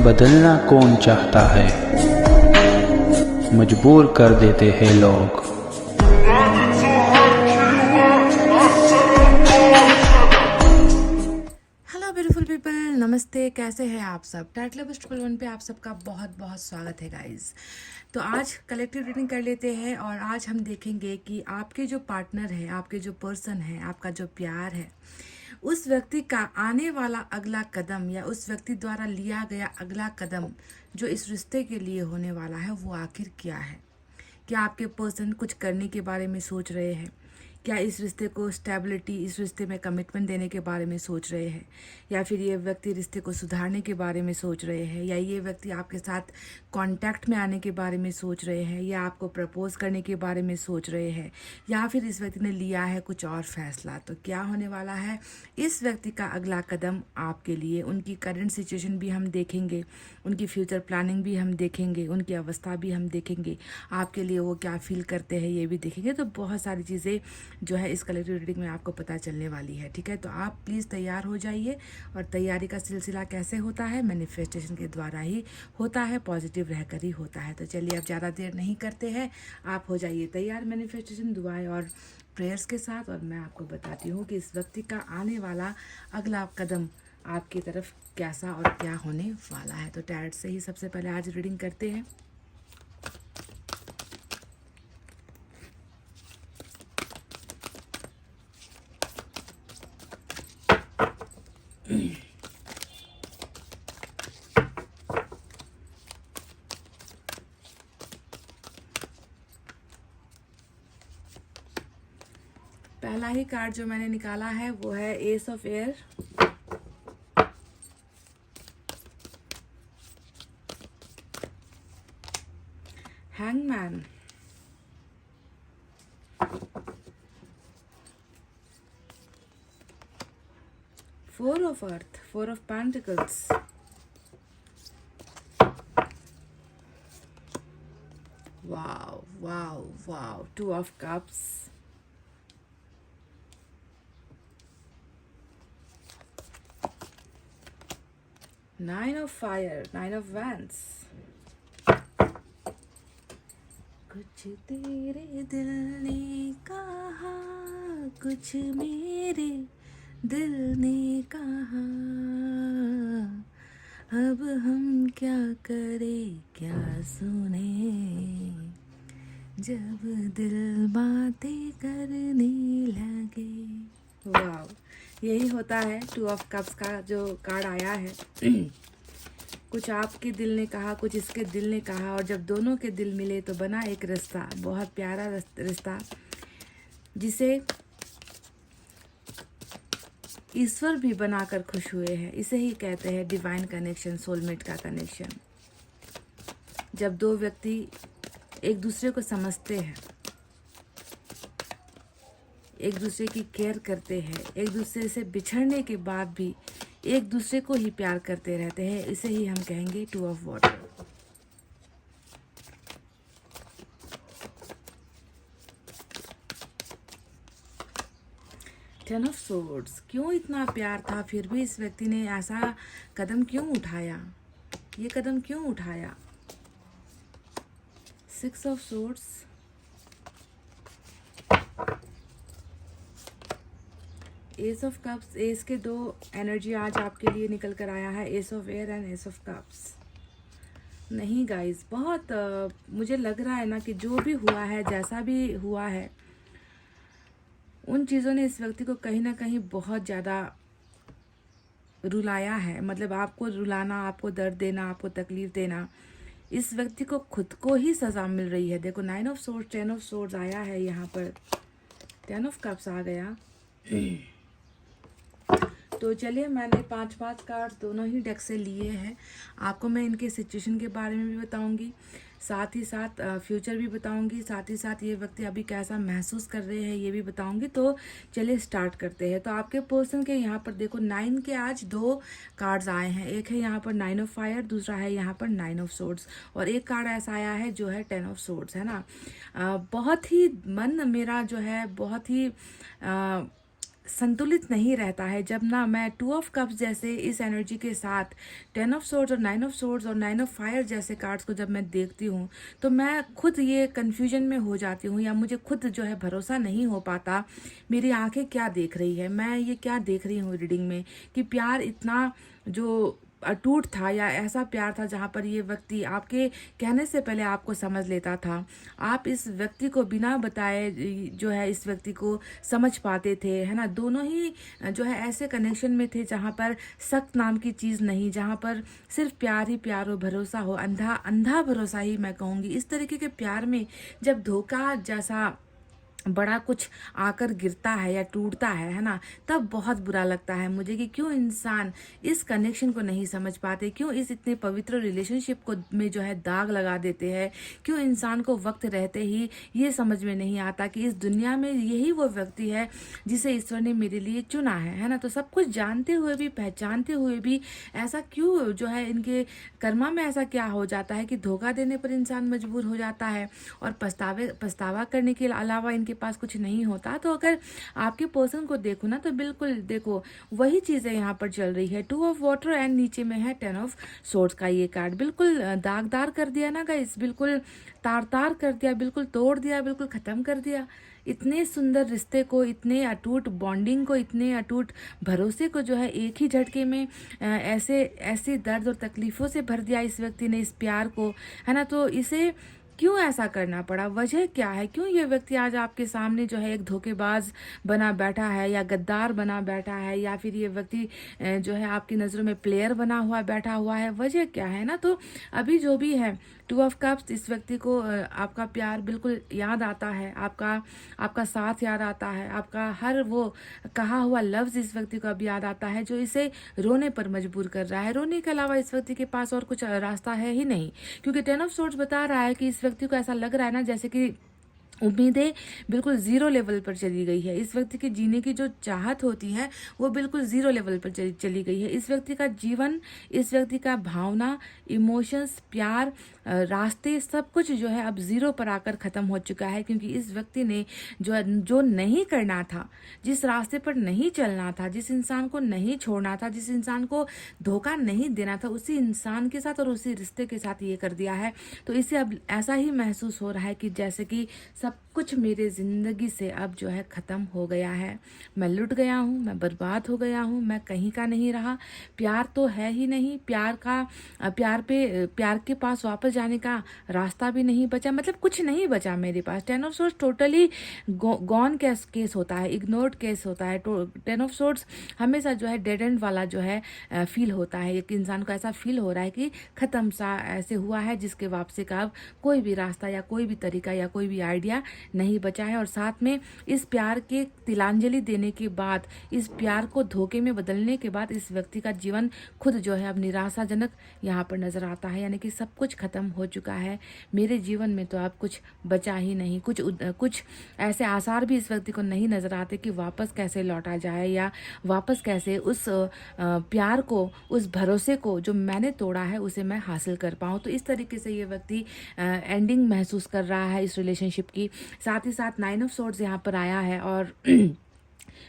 बदलना कौन चाहता है, मजबूर कर देते हैं लोग। हेलो ब्यूटीफुल पीपल, नमस्ते। कैसे हैं आप सब? टाइटल ऑफ ट्रिपल वन पे आप सबका बहुत बहुत स्वागत है गाइस। तो आज कलेक्टिव रीडिंग कर लेते हैं और आज हम देखेंगे कि आपके जो पार्टनर है, आपके जो पर्सन है, आपका जो प्यार है, उस व्यक्ति का आने वाला अगला कदम या उस व्यक्ति द्वारा लिया गया अगला कदम जो इस रिश्ते के लिए होने वाला है वो आखिर क्या है। क्या आपके पर्सन कुछ करने के बारे में सोच रहे हैं? क्या इस रिश्ते को स्टेबिलिटी, इस रिश्ते में कमिटमेंट देने के बारे में सोच रहे हैं? या फिर ये व्यक्ति रिश्ते को सुधारने के बारे में सोच रहे हैं? या ये व्यक्ति आपके साथ कांटेक्ट में आने के बारे में सोच रहे हैं? या आपको प्रपोज करने के बारे में सोच रहे हैं? या फिर इस व्यक्ति ने लिया है कुछ और फैसला? तो क्या होने वाला है इस व्यक्ति का अगला कदम आपके लिए? उनकी करंट सिचुएशन भी हम देखेंगे, उनकी फ्यूचर प्लानिंग भी हम देखेंगे, उनकी अवस्था भी हम देखेंगे, आपके लिए वो क्या फील करते हैं ये भी देखेंगे। तो बहुत सारी चीज़ें जो है इस कलेक्टिव रीडिंग में आपको पता चलने वाली है। ठीक है, तो आप प्लीज़ तैयार हो जाइए। और तैयारी का सिलसिला कैसे होता है? मैनिफेस्टेशन के द्वारा ही होता है, पॉजिटिव रहकर ही होता है। तो चलिए अब ज़्यादा देर नहीं करते हैं, आप हो जाइए तैयार मैनिफेस्टेशन, दुआएं और प्रेयर्स के साथ। और मैं आपको बताती हूँ कि इस व्यक्ति का आने वाला अगला कदम आपकी तरफ कैसा और क्या होने वाला है। तो टैरेट से ही सबसे पहले आज रीडिंग करते हैं। पहला ही कार्ड जो मैंने निकाला है वो है S of air, hangman, four of earth, four of pentacles, wow wow wow, two of cups, nine of fire, nine of wands. कुछ तेरे दिल ने कहा, कुछ मेरे दिल ने कहा, अब हम क्या करें क्या सुने, जब दिल बातें करने लगे। वाह, यही होता है टू ऑफ कप्स का जो कार्ड आया है। कुछ आपके दिल ने कहा, कुछ इसके दिल ने कहा, और जब दोनों के दिल मिले तो बना एक रिश्ता, बहुत प्यारा रिश्ता, जिसे ईश्वर भी बनाकर खुश हुए हैं। इसे ही कहते हैं डिवाइन कनेक्शन, सोलमेट का कनेक्शन। जब दो व्यक्ति एक दूसरे को समझते हैं, एक दूसरे की केयर करते हैं, एक दूसरे से बिछड़ने के बाद भी एक दूसरे को ही प्यार करते रहते हैं, इसे ही हम कहेंगे two of water. Ten of swords, क्यों इतना प्यार था फिर भी इस व्यक्ति ने ऐसा कदम क्यों उठाया? ये कदम क्यों उठाया? Six of swords, S of cups. S के दो एनर्जी आज आपके लिए निकल कर आया है, S of air and S of cups. नहीं गाइस, बहुत मुझे लग रहा है ना कि जो भी हुआ है, जैसा भी हुआ है, उन चीज़ों ने इस व्यक्ति को कहीं ना कहीं बहुत ज़्यादा रुलाया है। मतलब आपको रुलाना, आपको दर्द देना, आपको तकलीफ देना, इस व्यक्ति को खुद को ही सज़ा मिल रही है। देखो, nine of swords, ten of swords आया है यहाँ पर, टेन ऑफ कप्स आ गया। तो चलिए, मैंने पांच कार्ड दोनों ही डेक से लिए हैं। आपको मैं इनके सिचुएशन के बारे में भी बताऊंगी, साथ ही साथ फ्यूचर भी बताऊंगी, साथ ही साथ ये व्यक्ति अभी कैसा महसूस कर रहे हैं ये भी बताऊंगी। तो चलिए स्टार्ट करते हैं। तो आपके पर्सन के यहाँ पर देखो, नाइन के आज दो कार्ड्स आए हैं। एक है यहाँ पर नाइन ऑफ फायर, दूसरा है यहाँ पर नाइन ऑफ सोर्ड्स, और एक कार्ड ऐसा आया है जो है टेन ऑफ सोर्ड्स, है ना। बहुत ही मन मेरा जो है बहुत ही संतुलित नहीं रहता है। जब ना मैं 2 ऑफ कप्स जैसे इस एनर्जी के साथ 10 ऑफ सोर्ड्स और 9 ऑफ सोर्ड्स और 9 ऑफ फायर जैसे कार्ड्स को जब मैं देखती हूँ तो मैं खुद ये कन्फ्यूजन में हो जाती हूँ, या मुझे खुद जो है भरोसा नहीं हो पाता मेरी आंखें क्या देख रही है, मैं ये क्या देख रही हूँ रीडिंग में, कि प्यार इतना जो अटूट था, या ऐसा प्यार था जहाँ पर ये व्यक्ति आपके कहने से पहले आपको समझ लेता था। आप इस व्यक्ति को बिना बताए जो है इस व्यक्ति को समझ पाते थे, है ना। दोनों ही जो है ऐसे कनेक्शन में थे जहाँ पर सख्त नाम की चीज़ नहीं, जहाँ पर सिर्फ प्यार ही प्यार हो, भरोसा हो, अंधा अंधा भरोसा ही मैं कहूँगी। इस तरीके के प्यार में जब धोखा जैसा बड़ा कुछ आकर गिरता है या टूटता है ना, तब बहुत बुरा लगता है मुझे कि क्यों इंसान इस कनेक्शन को नहीं समझ पाते, क्यों इस इतने पवित्र रिलेशनशिप को में जो है दाग लगा देते हैं, क्यों इंसान को वक्त रहते ही ये समझ में नहीं आता कि इस दुनिया में यही वो व्यक्ति है जिसे ईश्वर ने मेरे लिए चुना है ना। तो सब कुछ जानते हुए भी, पहचानते हुए भी ऐसा क्यों जो है इनके कर्मा में ऐसा क्या हो जाता है कि धोखा देने पर इंसान मजबूर हो जाता है और पछतावा करने के अलावा इनके पास कुछ नहीं होता। तो अगर आपके पर्सन को देखो ना तो बिल्कुल देखो वही चीजें यहाँ पर चल रही है। 2 ऑफ वाटर एंड नीचे में है 10 ऑफ सोर्ड्स का ये कार्ड। बिल्कुल दागदार कर दिया ना गाइस, बिल्कुल तार तार कर दिया, बिल्कुल तोड़ दिया, बिल्कुल खत्म कर दिया। इतने सुंदर रिश्ते को, इतने अटूट बॉन्डिंग को, इतने अटूट भरोसे को जो है एक ही झटके में ऐसे ऐसे दर्द और तकलीफों से भर दिया इस व्यक्ति ने, इस प्यार को, है ना। तो इसे क्यों ऐसा करना पड़ा, वजह क्या है, क्यों ये व्यक्ति आज आपके सामने जो है एक धोखेबाज बना बैठा है, या गद्दार बना बैठा है, या फिर ये व्यक्ति जो है आपकी नज़रों में प्लेयर बना हुआ बैठा हुआ है, वजह क्या है ना। तो अभी जो भी है 2 ऑफ कप्स, इस व्यक्ति को आपका प्यार बिल्कुल याद आता है, आपका साथ याद आता है, आपका हर वो कहा हुआ लफ्ज़ इस व्यक्ति को अब याद आता है जो इसे रोने पर मजबूर कर रहा है। रोने के अलावा इस व्यक्ति के पास और कुछ रास्ता है ही नहीं, क्योंकि 10 ऑफ सोर्ड्स बता रहा है कि इस व्यक्ति को ऐसा लग रहा है ना जैसे कि उम्मीदें बिल्कुल ज़ीरो लेवल पर चली गई है। इस व्यक्ति के जीने की जो चाहत होती है वो बिल्कुल ज़ीरो लेवल पर चली गई है। इस व्यक्ति का जीवन, इस व्यक्ति का भावना, इमोशंस, प्यार, रास्ते, सब कुछ जो है अब ज़ीरो पर आकर ख़त्म हो चुका है, क्योंकि इस व्यक्ति ने जो नहीं करना था, जिस रास्ते पर नहीं चलना था, जिस इंसान को नहीं छोड़ना था, जिस इंसान को धोखा नहीं देना था, उसी इंसान के साथ और उसी रिश्ते के साथ ये कर दिया है। तो इसे अब ऐसा ही महसूस हो रहा है कि जैसे कि सब कुछ मेरे ज़िंदगी से अब जो है ख़त्म हो गया है, मैं लुट गया हूँ, मैं बर्बाद हो गया हूँ, मैं कहीं का नहीं रहा, प्यार तो है ही नहीं, प्यार के पास वापस जाने का रास्ता भी नहीं बचा, मतलब कुछ नहीं बचा मेरे पास। 10 of swords totally gone case होता है, इग्नोर्ड केस होता है। 10 ऑफ सोर्ड्स हमेशा जो है डेड एंड वाला जो है फील होता है, एक इंसान को ऐसा फील हो रहा है कि ख़त्म सा ऐसे हुआ है जिसके वापसी का अब कोई भी रास्ता या कोई भी तरीका या कोई भी आइडिया नहीं बचा है। और साथ में इस प्यार के तिलांजलि देने के बाद, इस प्यार को धोखे में बदलने के बाद इस व्यक्ति का जीवन खुद जो है अब निराशाजनक यहाँ पर नज़र आता है, यानी कि सब कुछ ख़त्म हो चुका है मेरे जीवन में, तो अब कुछ बचा ही नहीं। कुछ ऐसे आसार भी इस व्यक्ति को नहीं नज़र आते कि वापस कैसे लौटा जाए, या वापस कैसे उस प्यार को, उस भरोसे को जो मैंने तोड़ा है उसे मैं हासिल कर पाऊँ। तो इस तरीके से ये व्यक्ति एंडिंग महसूस कर रहा है इस रिलेशनशिप की। साथ ही साथ 9 ऑफ सोर्ड्स यहाँ पर आया है, और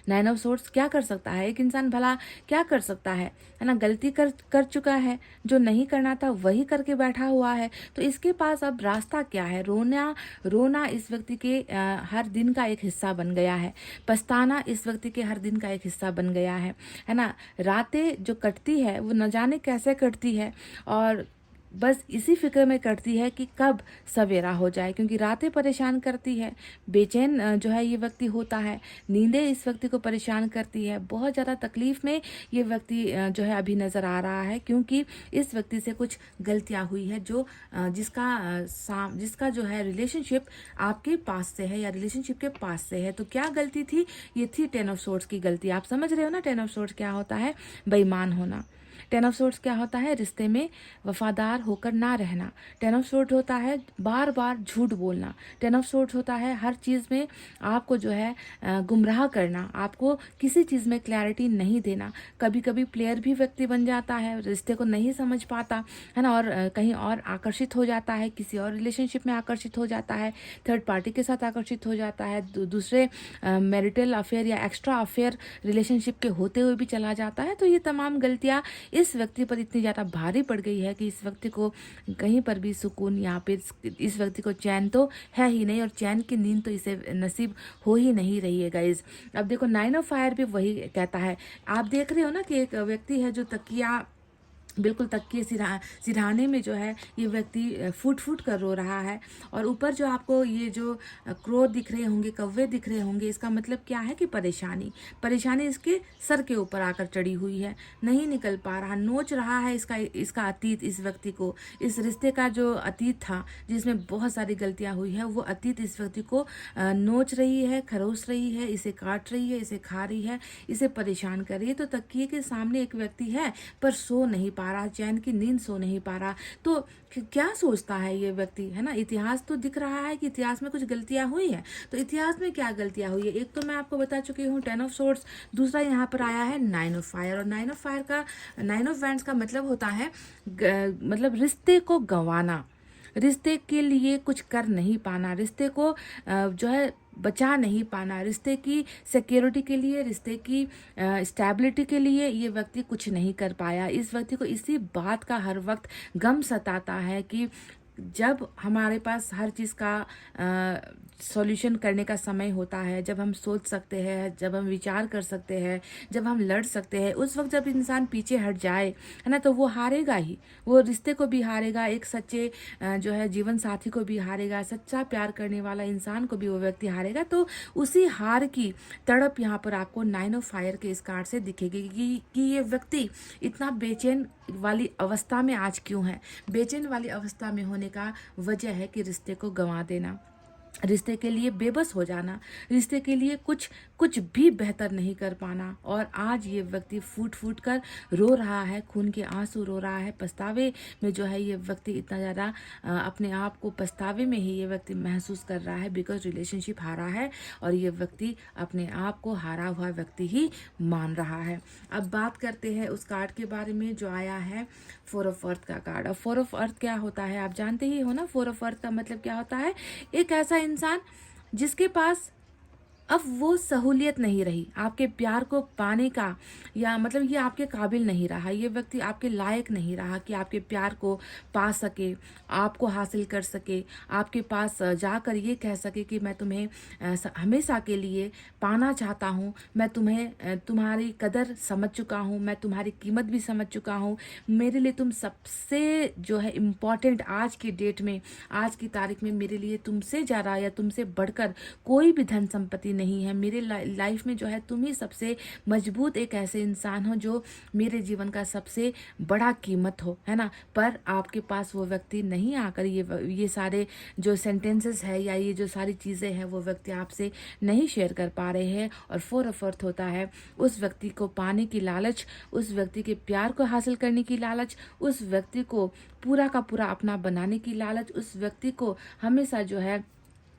9 ऑफ सोर्ड्स क्या कर सकता है एक इंसान, भला क्या कर सकता है ना। गलती कर चुका है, जो नहीं करना था वही करके बैठा हुआ है, तो इसके पास अब रास्ता क्या है। रोना इस व्यक्ति के हर दिन का एक हिस्सा बन गया है, पछताना इस व्यक्ति के हर दिन का एक हिस्सा बन गया है ना। रातें जो कटती है वो न जाने कैसे कटती है, और बस इसी फिक्र में करती है कि कब सवेरा हो जाए, क्योंकि रातें परेशान करती है, बेचैन जो है ये व्यक्ति होता है, नींदें इस व्यक्ति को परेशान करती है, बहुत ज़्यादा तकलीफ में ये व्यक्ति जो है अभी नज़र आ रहा है, क्योंकि इस व्यक्ति से कुछ गलतियां हुई है जो जिसका जो है रिलेशनशिप आपके पास से है या रिलेशनशिप के पास से है। तो क्या गलती थी, ये थी 10 ऑफ सोर्ड्स की गलती। आप समझ रहे हो ना 10 ऑफ सोर्ड्स क्या होता है, बेईमान होना। 10 ऑफ सोर्ड्स क्या होता है? रिश्ते में वफादार होकर ना रहना। 10 ऑफ सोर्ड होता है बार बार झूठ बोलना। 10 ऑफ सोर्ड होता है हर चीज़ में आपको जो है गुमराह करना, आपको किसी चीज़ में क्लैरिटी नहीं देना। कभी कभी प्लेयर भी व्यक्ति बन जाता है, रिश्ते को नहीं समझ पाता है ना, और कहीं और आकर्षित हो जाता है, किसी और रिलेशनशिप में आकर्षित हो जाता है, थर्ड पार्टी के साथ आकर्षित हो जाता है, दूसरे मैरिटल अफेयर या एक्स्ट्रा अफेयर रिलेशनशिप के होते हुए भी चला जाता है। तो ये तमाम गलतियाँ इस व्यक्ति पर इतनी ज़्यादा भारी पड़ गई है कि इस व्यक्ति को कहीं पर भी सुकून या फिर इस व्यक्ति को चैन तो है ही नहीं, और चैन की नींद तो इसे नसीब हो ही नहीं रही है गाइज। अब देखो 9 ऑफ फायर भी वही कहता है। आप देख रहे हो ना कि एक व्यक्ति है जो तकिया बिल्कुल तकिए सिरहाने में जो है ये व्यक्ति फूट फूट कर रो रहा है, और ऊपर जो आपको ये जो क्रो दिख रहे होंगे, कौवे दिख रहे होंगे, इसका मतलब क्या है कि परेशानी इसके सर के ऊपर आकर चढ़ी हुई है, नहीं निकल पा रहा, नोच रहा है इसका अतीत, इस व्यक्ति को, इस रिश्ते का जो अतीत था जिसमें बहुत सारी गलतियां हुई है, वो अतीत इस व्यक्ति को नोच रही है, खरोच रही है, इसे काट रही है, इसे खा रही है, इसे परेशान कर रही है। तो तकिए के सामने एक व्यक्ति है पर सो नहीं पा रहा, चैन की नींद सो नहीं पा रहा। तो क्या सोचता है ये व्यक्ति, है ना? इतिहास तो दिख रहा है कि इतिहास में कुछ गलतियां हुई है, तो इतिहास में क्या गलतियां हुई है? एक तो मैं आपको बता चुकी हूँ 10 ऑफ सोर्ड्स, दूसरा यहाँ पर आया है 9 ऑफ फायर, और 9 ऑफ फायर का 9 ऑफ वैंड्स का मतलब होता है मतलब रिश्ते को गंवाना, रिश्ते के लिए कुछ कर नहीं पाना, रिश्ते को जो है बचा नहीं पाना, रिश्ते की सिक्योरिटी के लिए, रिश्ते की स्टेबिलिटी के लिए ये व्यक्ति कुछ नहीं कर पाया। इस व्यक्ति को इसी बात का हर वक्त गम सताता है कि जब हमारे पास हर चीज़ का सॉल्यूशन करने का समय होता है, जब हम सोच सकते हैं, जब हम विचार कर सकते हैं, जब हम लड़ सकते हैं, उस वक्त जब इंसान पीछे हट जाए, है ना, तो वो हारेगा ही, वो रिश्ते को भी हारेगा, एक सच्चे जो है जीवन साथी को भी हारेगा, सच्चा प्यार करने वाला इंसान को भी वो व्यक्ति हारेगा। तो उसी हार की तड़प यहाँ पर आपको 9 ऑफ फायर के इस कार्ड से दिखेगी कि ये व्यक्ति इतना बेचैन वाली अवस्था में आज क्यों है। बेचैन वाली अवस्था में होने का वजह है कि रिश्ते को गंवा देना, रिश्ते के लिए बेबस हो जाना, रिश्ते के लिए कुछ भी बेहतर नहीं कर पाना। और आज ये व्यक्ति फूट फूट कर रो रहा है, खून के आंसू रो रहा है, पछतावे में जो है ये व्यक्ति इतना ज़्यादा अपने आप को पछतावे में ही ये व्यक्ति महसूस कर रहा है, बिकॉज रिलेशनशिप हारा है और ये व्यक्ति अपने आप को हारा हुआ व्यक्ति ही मान रहा है। अब बात करते हैं उस कार्ड के बारे में जो आया है 4 ऑफ अर्थ का कार्ड। अब 4 ऑफ अर्थ क्या होता है आप जानते ही हो ना। 4 ऑफ अर्थ का मतलब क्या होता है? एक ऐसा इंसान जिसके पास अब वो सहूलियत नहीं रही आपके प्यार को पाने का, या मतलब ये आपके काबिल नहीं रहा, ये व्यक्ति आपके लायक नहीं रहा कि आपके प्यार को पा सके, आपको हासिल कर सके, आपके पास जाकर ये कह सके कि मैं तुम्हें हमेशा के लिए पाना चाहता हूँ, मैं तुम्हें तुम्हारी कदर समझ चुका हूँ, मैं तुम्हारी कीमत भी समझ चुका हूँ, मेरे लिए तुम सबसे जो है इम्पॉर्टेंट आज की डेट में, आज की तारीख में मेरे लिए तुमसे ज़्यादा या तुमसे बढ़कर कोई भी धन संपत्ति नहीं है। मेरे लाइफ में जो है तुम ही सबसे मजबूत एक ऐसे इंसान हो जो मेरे जीवन का सबसे बड़ा कीमत हो, है ना। पर आपके पास वो व्यक्ति नहीं आकर ये सारे जो सेंटेंसेस है या ये जो सारी चीज़ें हैं वो व्यक्ति आपसे नहीं शेयर कर पा रहे हैं। और 4 ऑफ अर्थ होता है उस व्यक्ति को पाने की लालच, उस व्यक्ति के प्यार को हासिल करने की लालच, उस व्यक्ति को पूरा का पूरा अपना बनाने की लालच, उस व्यक्ति को हमेशा जो है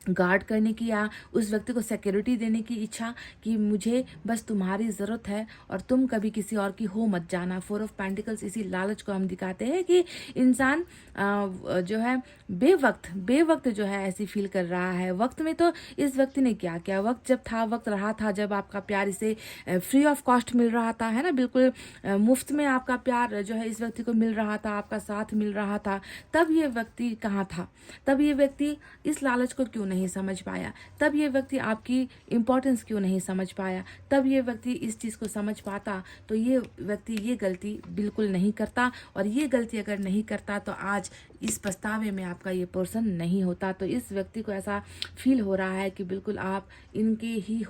गार्ड करने की या उस व्यक्ति को सिक्योरिटी देने की इच्छा कि मुझे बस तुम्हारी ज़रूरत है और तुम कभी किसी और की हो मत जाना। 4 ऑफ पेंटिकल्स इसी लालच को हम दिखाते हैं कि इंसान जो है बेवक्त जो है ऐसी फील कर रहा है। वक्त में तो इस व्यक्ति ने क्या किया, वक्त जब था, वक्त रहा था जब आपका प्यार इसे फ्री ऑफ कॉस्ट मिल रहा था, है ना, बिल्कुल मुफ्त में आपका प्यार जो है इस व्यक्ति को मिल रहा था, आपका साथ मिल रहा था, तब ये व्यक्ति कहाँ था? तब ये व्यक्ति इस लालच को क्यों नहीं समझ पाया? तब ये व्यक्ति आपकी इम्पोर्टेंस क्यों नहीं समझ पाया? तब ये व्यक्ति इस चीज़ को समझ पाता तो ये व्यक्ति ये गलती बिल्कुल नहीं करता, और ये गलती अगर नहीं करता तो आज इस पछतावे में आपका ये पर्सन नहीं होता। तो इस व्यक्ति को ऐसा फील हो रहा है कि बिल्कुल आप इनके ही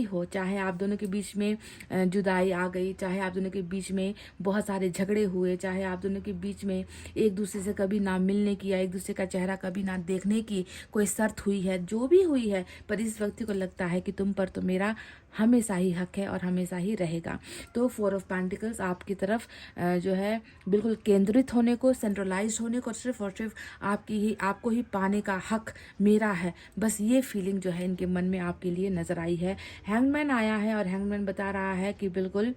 हो, चाहे आप दोनों के बीच में जुदाई आ गई, चाहे आप दोनों के बीच में बहुत सारे झगड़े हुए, चाहे आप दोनों के बीच में एक दूसरे से कभी ना मिलने की या एक दूसरे का चेहरा कभी ना देखने की कोई शर्त हुई है, जो भी हुई है, पर इस व्यक्ति को लगता है कि तुम पर तो मेरा हमेशा ही हक है और हमेशा ही रहेगा। तो 4 ऑफ पेंटिकल्स आपकी तरफ जो है बिल्कुल केंद्रित होने को, सेंट्रलाइज होने को, सिर्फ और सिर्फ आपको ही पाने का हक मेरा है, बस ये फीलिंग जो है इनके मन में आपके लिए नजर आई है। हैंगमैन आया है और हैंगमैन बता रहा है कि बिल्कुल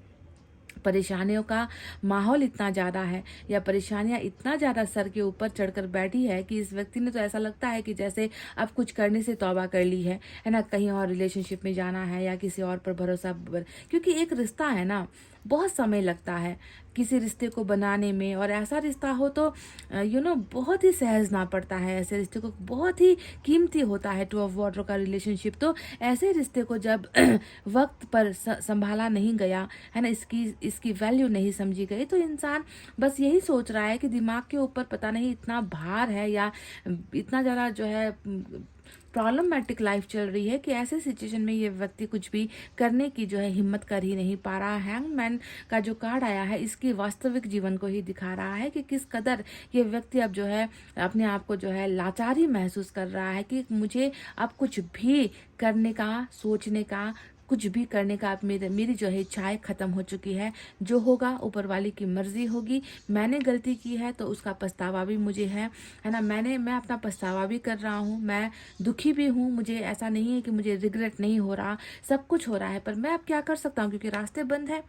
परेशानियों का माहौल इतना ज़्यादा है या परेशानियां इतना ज़्यादा सर के ऊपर चढ़कर बैठी है कि इस व्यक्ति ने तो ऐसा लगता है कि जैसे अब कुछ करने से तौबा कर ली है ना, कहीं और रिलेशनशिप में जाना है या किसी और पर भरोसा क्योंकि एक रिश्ता है ना, बहुत समय लगता है किसी रिश्ते को बनाने में, और ऐसा रिश्ता हो तो बहुत ही सहजना पड़ता है। ऐसे रिश्ते को बहुत ही कीमती होता है 2 ऑफ वाटर का रिलेशनशिप। तो ऐसे रिश्ते को जब वक्त पर संभाला नहीं गया है ना, इसकी वैल्यू नहीं समझी गई, तो इंसान बस यही सोच रहा है कि दिमाग के ऊपर पता नहीं इतना भार है या इतना ज़्यादा जो है प्रॉब्लमैटिक लाइफ चल रही है कि ऐसे सिचुएशन में ये व्यक्ति कुछ भी करने की जो है हिम्मत कर ही नहीं पा रहा। हैंगमैन का जो कार्ड आया है इसकी वास्तविक जीवन को ही दिखा रहा है कि किस कदर ये व्यक्ति अब जो है अपने आप को जो है लाचारी महसूस कर रहा है कि मुझे अब कुछ भी करने का, सोचने का, कुछ भी करने का अब मेरी जो है इच्छाएं खत्म हो चुकी है। जो होगा ऊपर वाले की मर्जी होगी। मैंने गलती की है तो उसका पछतावा भी मुझे है ना, मैं अपना पछतावा भी कर रहा हूँ, मैं दुखी भी हूँ। मुझे ऐसा नहीं है कि मुझे रिग्रेट नहीं हो रहा, सब कुछ हो रहा है, पर मैं अब क्या कर सकता हूँ क्योंकि रास्ते बंद है।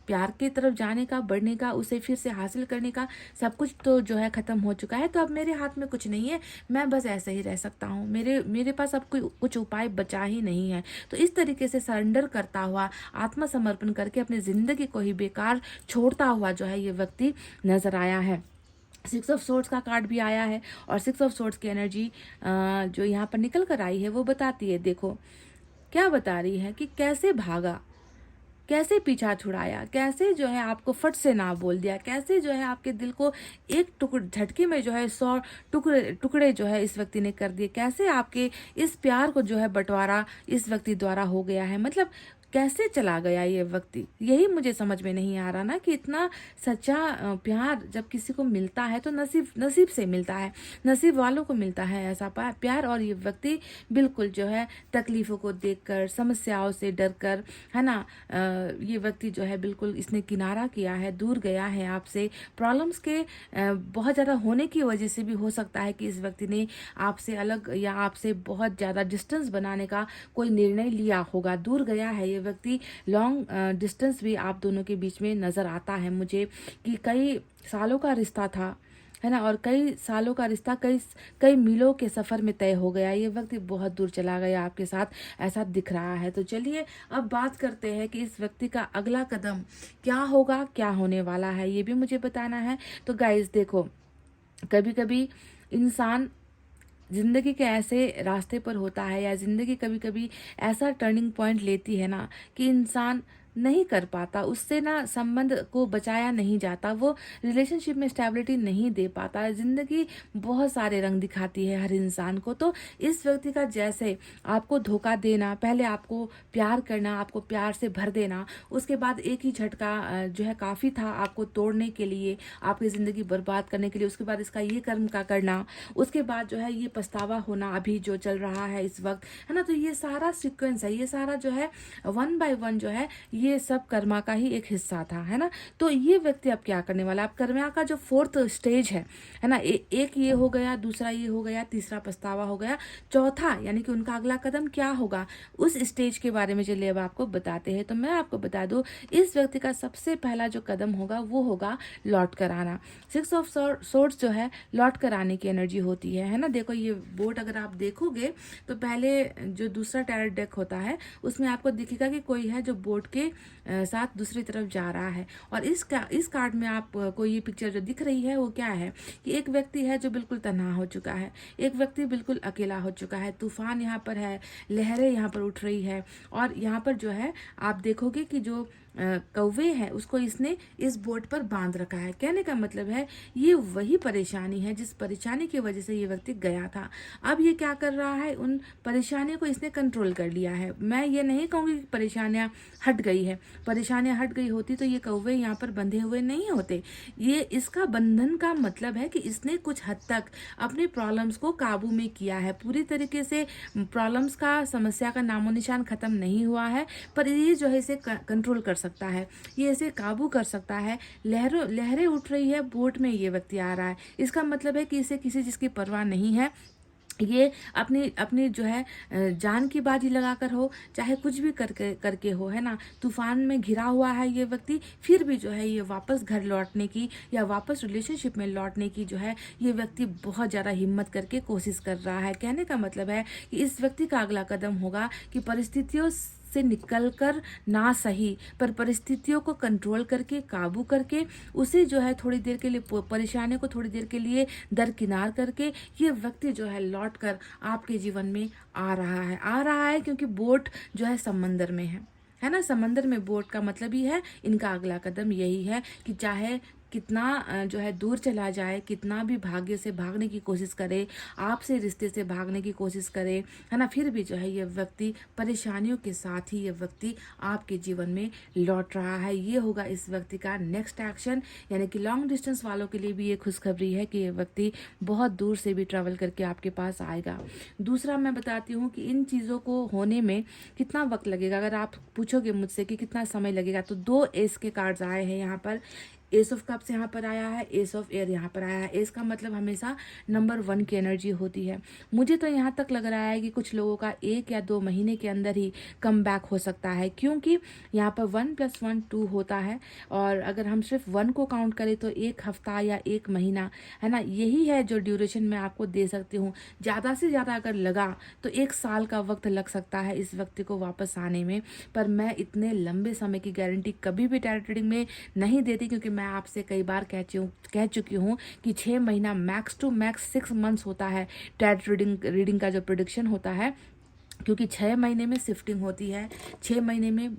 प्यार की तरफ जाने का, बढ़ने का, उसे फिर से हासिल करने का सब कुछ तो जो है खत्म हो चुका है। तो अब मेरे हाथ में कुछ नहीं है, मैं बस ऐसे ही रह सकता हूँ, मेरे पास अब कोई कुछ उपाय बचा ही नहीं है। तो इस तरीके से सरेंडर करता हुआ, आत्मसमर्पण करके अपनी जिंदगी को ही बेकार छोड़ता हुआ जो है ये व्यक्ति नजर आया है। 6 ऑफ सोर्ड्स का कार्ड भी आया है और 6 ऑफ सोर्ड्स की एनर्जी जो यहाँ पर निकल कर आई है वो बताती है, देखो क्या बता रही है कि कैसे भागा, कैसे पीछा छुड़ाया, कैसे जो है आपको फट से ना बोल दिया, कैसे जो है आपके दिल को एक झटके में जो है 100 टुकड़े जो है इस व्यक्ति ने कर दिए, कैसे आपके इस प्यार को जो है बंटवारा इस व्यक्ति द्वारा हो गया है। मतलब कैसे चला गया ये व्यक्ति, यही मुझे समझ में नहीं आ रहा ना कि इतना सच्चा प्यार जब किसी को मिलता है तो नसीब से मिलता है, नसीब वालों को मिलता है ऐसा प्यार। और ये व्यक्ति बिल्कुल जो है तकलीफों को देखकर, समस्याओं से डरकर, है ना, ये व्यक्ति जो है बिल्कुल इसने किनारा किया है, दूर गया है आपसे। प्रॉब्लम्स के बहुत ज़्यादा होने की वजह से भी हो सकता है कि इस व्यक्ति ने आपसे अलग या आपसे बहुत ज़्यादा डिस्टेंस बनाने का कोई निर्णय लिया होगा, दूर गया है ये व्यक्ति। लॉन्ग डिस्टेंस भी आप दोनों के बीच में नज़र आता है मुझे कि कई सालों का रिश्ता था, है ना, और कई सालों का रिश्ता कई मीलों के सफ़र में तय हो गया, ये व्यक्ति बहुत दूर चला गया आपके साथ, ऐसा दिख रहा है। तो चलिए अब बात करते हैं कि इस व्यक्ति का अगला कदम क्या होगा, क्या होने वाला है, ये भी मुझे बताना है। तो गाइस देखो, कभी कभी इंसान ज़िंदगी के ऐसे रास्ते पर होता है या ज़िंदगी कभी कभी ऐसा टर्निंग पॉइंट लेती है ना कि इंसान नहीं कर पाता, उससे ना संबंध को बचाया नहीं जाता, वो रिलेशनशिप में स्टेबिलिटी नहीं दे पाता। ज़िंदगी बहुत सारे रंग दिखाती है हर इंसान को। तो इस व्यक्ति का जैसे आपको धोखा देना, पहले आपको प्यार करना, आपको प्यार से भर देना, उसके बाद एक ही झटका जो है काफ़ी था आपको तोड़ने के लिए, आपकी ज़िंदगी बर्बाद करने के लिए, उसके बाद इसका ये कर्म का करना, उसके बाद जो है ये पछतावा होना अभी जो चल रहा है इस वक्त, है ना। तो ये सारा सीक्वेंस है, ये सारा जो है 1 बाय 1 जो है ये सब कर्मा का ही एक हिस्सा था, है ना। तो ये व्यक्ति अब क्या करने वाला, अब कर्मा का जो 4th स्टेज है ना, एक ये हो गया, दूसरा ये हो गया, तीसरा पछतावा हो गया, चौथा यानी कि उनका अगला कदम क्या होगा, उस स्टेज के बारे में चलिए अब आपको बताते हैं। तो मैं आपको बता दूं, इस व्यक्ति का सबसे पहला जो कदम होगा वो होगा लौट कर आना। 6 ऑफ सोर्ड्स जो है लौट कर आने की एनर्जी होती है ना। देखो ये बोर्ड अगर आप देखोगे तो पहले जो दूसरा टैरेट डेक होता है उसमें आपको दिखेगा कि कोई है जो बोर्ड के साथ दूसरी तरफ जा रहा है, और इस कार्ड में आपको ये पिक्चर जो दिख रही है वो क्या है कि एक व्यक्ति है जो बिल्कुल तन्हा हो चुका है, एक व्यक्ति बिल्कुल अकेला हो चुका है, तूफान यहाँ पर है, लहरें यहाँ पर उठ रही है, और यहाँ पर जो है आप देखोगे कि जो कौवे हैं उसको इसने इस बोट पर बांध रखा है। कहने का मतलब है ये वही परेशानी है जिस परेशानी की वजह से ये व्यक्ति गया था। अब ये क्या कर रहा है, उन परेशानियों को इसने कंट्रोल कर लिया है। मैं ये नहीं कहूँगी कि परेशानियाँ हट गई है, परेशानियाँ हट गई होती तो ये कौवे यहाँ पर बंधे हुए नहीं होते। ये इसका बंधन का मतलब है कि इसने कुछ हद तक अपने प्रॉब्लम्स को काबू में किया है। पूरी तरीके से प्रॉब्लम्स का, समस्या का नामो निशान खत्म नहीं हुआ है, पर ये जो है इसे कंट्रोल कर सकता है, ये इसे काबू कर सकता है। लहरें उठ रही है बोट में, ये व्यक्ति आ रहा है, इसका मतलब है कि इसे किसी चीज़ की परवाह नहीं है। ये अपनी अपनी जो है जान की बाजी लगाकर हो, चाहे कुछ भी करके हो, है ना, तूफान में घिरा हुआ है ये व्यक्ति, फिर भी जो है ये वापस घर लौटने की या वापस रिलेशनशिप में लौटने की जो है ये व्यक्ति बहुत ज़्यादा हिम्मत करके कोशिश कर रहा है। कहने का मतलब है कि इस व्यक्ति का अगला कदम होगा कि परिस्थितियों से निकलकर ना सही पर परिस्थितियों को कंट्रोल करके, काबू करके, उसे जो है थोड़ी देर के लिए, परेशानी को थोड़ी देर के लिए दरकिनार करके ये व्यक्ति जो है लौट कर आपके जीवन में आ रहा है क्योंकि बोट जो है समंदर में है ना। समंदर में बोट का मतलब ही है, इनका अगला कदम यही है कि चाहे कितना जो है दूर चला जाए, कितना भी भाग्य से भागने की कोशिश करे, आपसे रिश्ते से भागने की कोशिश करे, है ना, फिर भी जो है ये व्यक्ति परेशानियों के साथ ही ये व्यक्ति आपके जीवन में लौट रहा है। ये होगा इस व्यक्ति का नेक्स्ट एक्शन। यानी कि लॉन्ग डिस्टेंस वालों के लिए भी ये खुशखबरी है कि ये व्यक्ति बहुत दूर से भी ट्रैवल करके आपके पास आएगा। दूसरा मैं बताती हूँ कि इन चीज़ों को होने में कितना वक्त लगेगा। अगर आप पूछोगे मुझसे कि कितना समय लगेगा, तो 2 एस के कार्ड्स आए हैं यहाँ पर। एस ऑफ कप्स यहाँ पर आया है, एस ऑफ एयर यहाँ पर आया है। एस का मतलब हमेशा नंबर 1 की एनर्जी होती है। मुझे तो यहाँ तक लग रहा है कि कुछ लोगों का 1 या 2 महीने के अंदर ही कम बैक हो सकता है, क्योंकि यहाँ पर 1 + 1 2 होता है। और अगर हम सिर्फ 1 को काउंट करें तो 1 हफ्ता या 1 महीना, है ना, यही है जो ड्यूरेशन मैं आपको दे सकती हूँ। ज़्यादा से ज़्यादा अगर लगा तो 1 साल का वक्त लग सकता है इस व्यक्ति को वापस आने में, पर मैं इतने लंबे समय की गारंटी कभी भी टैरोट रीडिंग में नहीं देती, क्योंकि मैं आपसे कई बार कह चुकी हूँ कि 6 महीना मैक्स टू मैक्स 6 मंथ्स होता है टैरोट रीडिंग का जो प्रेडिक्शन होता है, क्योंकि 6 महीने में शिफ्टिंग होती है, 6 महीने में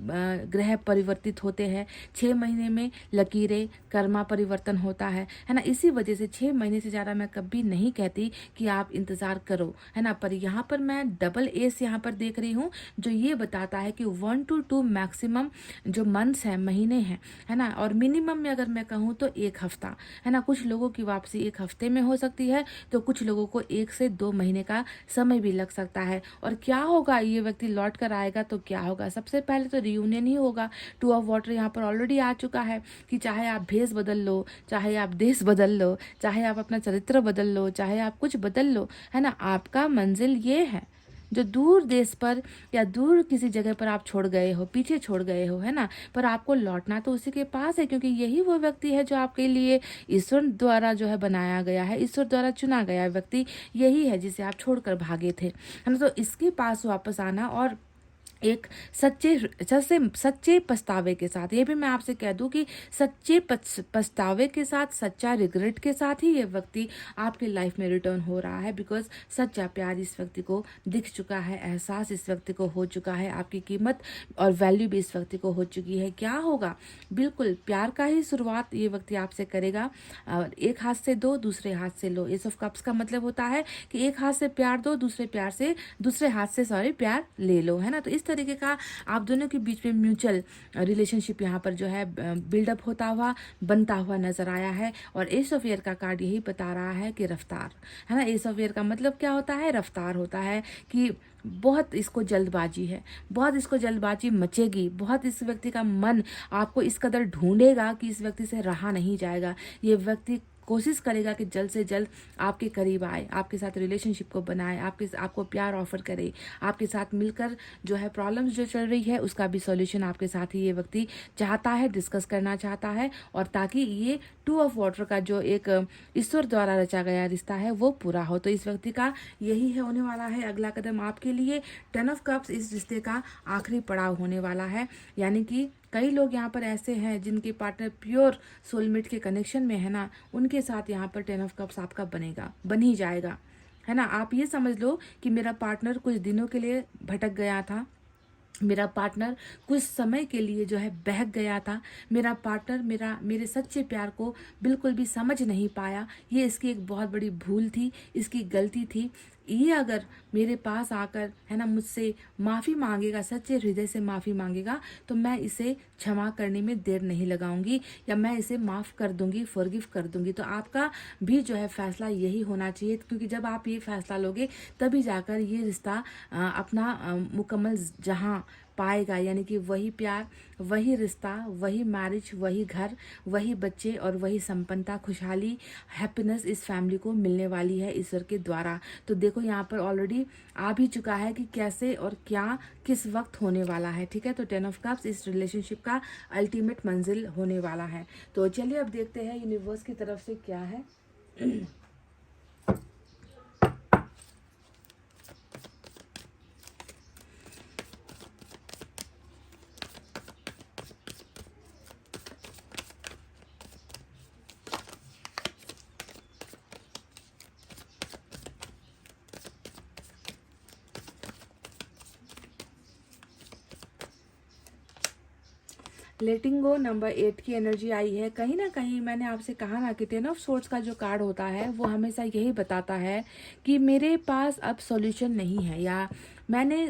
ग्रह परिवर्तित होते हैं, 6 महीने में लकीरें, कर्मा परिवर्तन होता है ना। इसी वजह से 6 महीने से ज़्यादा मैं कभी नहीं कहती कि आप इंतज़ार करो, है ना। पर यहाँ पर मैं डबल एस यहाँ पर देख रही हूँ, जो ये बताता है कि 1 to 2 मैक्सिमम जो मंथ्स हैं, महीने हैं, है ना। और मिनिमम में अगर मैं कहूँ तो 1 हफ्ता, है ना। कुछ लोगों की वापसी 1 हफ्ते में हो सकती है, तो कुछ लोगों को 1 से 2 महीने का समय भी लग सकता है। और क्या होगा, ये व्यक्ति लौट कर आएगा तो क्या होगा, सबसे पहले तो रियूनियन ही होगा। 2 ऑफ वाटर यहाँ पर ऑलरेडी आ चुका है कि चाहे आप भेष बदल लो, चाहे आप देश बदल लो, चाहे आप अपना चरित्र बदल लो, चाहे आप कुछ बदल लो, है ना, आपका मंजिल ये है। जो दूर देश पर या दूर किसी जगह पर आप छोड़ गए हो, पीछे छोड़ गए हो, है ना, पर आपको लौटना तो उसी के पास है, क्योंकि यही वो व्यक्ति है जो आपके लिए ईश्वर द्वारा जो है बनाया गया है, ईश्वर द्वारा चुना गया व्यक्ति यही है जिसे आप छोड़कर भागे थे, है ना। तो इसके पास वापस आना और एक सच्चे पछतावे के साथ, ये भी मैं आपसे कह दूं कि सच्चे पछतावे के साथ, सच्चा रिग्रेट के साथ ही ये व्यक्ति आपके लाइफ में रिटर्न हो रहा है, बिकॉज सच्चा प्यार इस व्यक्ति को दिख चुका है, एहसास इस व्यक्ति को हो चुका है, आपकी कीमत और वैल्यू भी इस व्यक्ति को हो चुकी है। क्या होगा, बिल्कुल प्यार का ही शुरुआत ये व्यक्ति आपसे करेगा। और एक हाथ से दो, दूसरे हाथ से लो। एस ऑफ कप्स का मतलब होता है कि एक हाथ से प्यार दो, दूसरे हाथ से प्यार ले लो, है ना। तो इस तरीके का आप दोनों के बीच में म्यूचुअल रिलेशनशिप यहाँ पर जो है बिल्डअप होता हुआ, बनता हुआ नजर आया है। और एस ऑफ एयर का कार्ड यही बता रहा है कि रफ्तार, है ना। एस ऑफ एयर का मतलब क्या होता है, रफ्तार होता है कि बहुत इसको जल्दबाजी है, बहुत इसको जल्दबाजी मचेगी, बहुत इस व्यक्ति का मन आपको इस कदर ढूंढेगा कि इस व्यक्ति से रहा नहीं जाएगा। ये व्यक्ति कोशिश करेगा कि जल्द से जल्द आपके करीब आए, आपके साथ रिलेशनशिप को बनाए, आपको प्यार ऑफर करे, आपके साथ मिलकर जो है प्रॉब्लम्स जो चल रही है उसका भी सॉल्यूशन आपके साथ ही ये व्यक्ति चाहता है, डिस्कस करना चाहता है, और ताकि ये 2 ऑफ वाटर का जो एक ईश्वर द्वारा रचा गया रिश्ता है वो पूरा हो। तो इस व्यक्ति का यही है होने वाला है अगला कदम आपके लिए। 10 ऑफ कप्स इस रिश्ते का आखिरी पड़ाव होने वाला है। यानी कि कई लोग यहाँ पर ऐसे हैं जिनके पार्टनर प्योर सोलमेट के कनेक्शन में है ना, उनके साथ यहाँ पर 10 ऑफ कप्स आपका बन ही जाएगा, है ना। आप ये समझ लो कि मेरा पार्टनर कुछ दिनों के लिए भटक गया था, मेरा पार्टनर कुछ समय के लिए जो है बहक गया था। मेरा पार्टनर मेरे सच्चे प्यार को बिल्कुल भी समझ नहीं पाया। ये इसकी एक बहुत बड़ी भूल थी, इसकी गलती थी। ये अगर मेरे पास आकर है ना मुझसे माफ़ी मांगेगा, सच्चे हृदय से माफ़ी मांगेगा, तो मैं इसे क्षमा करने में देर नहीं लगाऊंगी, या मैं इसे माफ़ कर दूंगी, फॉरगिव कर दूंगी। तो आपका भी जो है फैसला यही होना चाहिए, क्योंकि जब आप ये फैसला लोगे तभी जाकर ये रिश्ता अपना मुकम्मल जहाँ पाएगा, यानी कि वही प्यार, वही रिश्ता, वही मैरिज, वही घर, वही बच्चे और वही संपन्नता, खुशहाली, हैप्पीनेस इस फैमिली को मिलने वाली है ईश्वर के द्वारा। तो देखो यहाँ पर ऑलरेडी आ भी चुका है कि कैसे और क्या किस वक्त होने वाला है। ठीक है, तो 10 ऑफ कप्स इस रिलेशनशिप का अल्टीमेट मंजिल होने वाला है। तो चलिए अब देखते हैं यूनिवर्स की तरफ से क्या है। लेटिंग गो नंबर 8 की एनर्जी आई है। कहीं ना कहीं मैंने आपसे कहा ना कि 10 ऑफ सोर्ड्स का जो कार्ड होता है वो हमेशा यही बताता है कि मेरे पास अब सॉल्यूशन नहीं है, या मैंने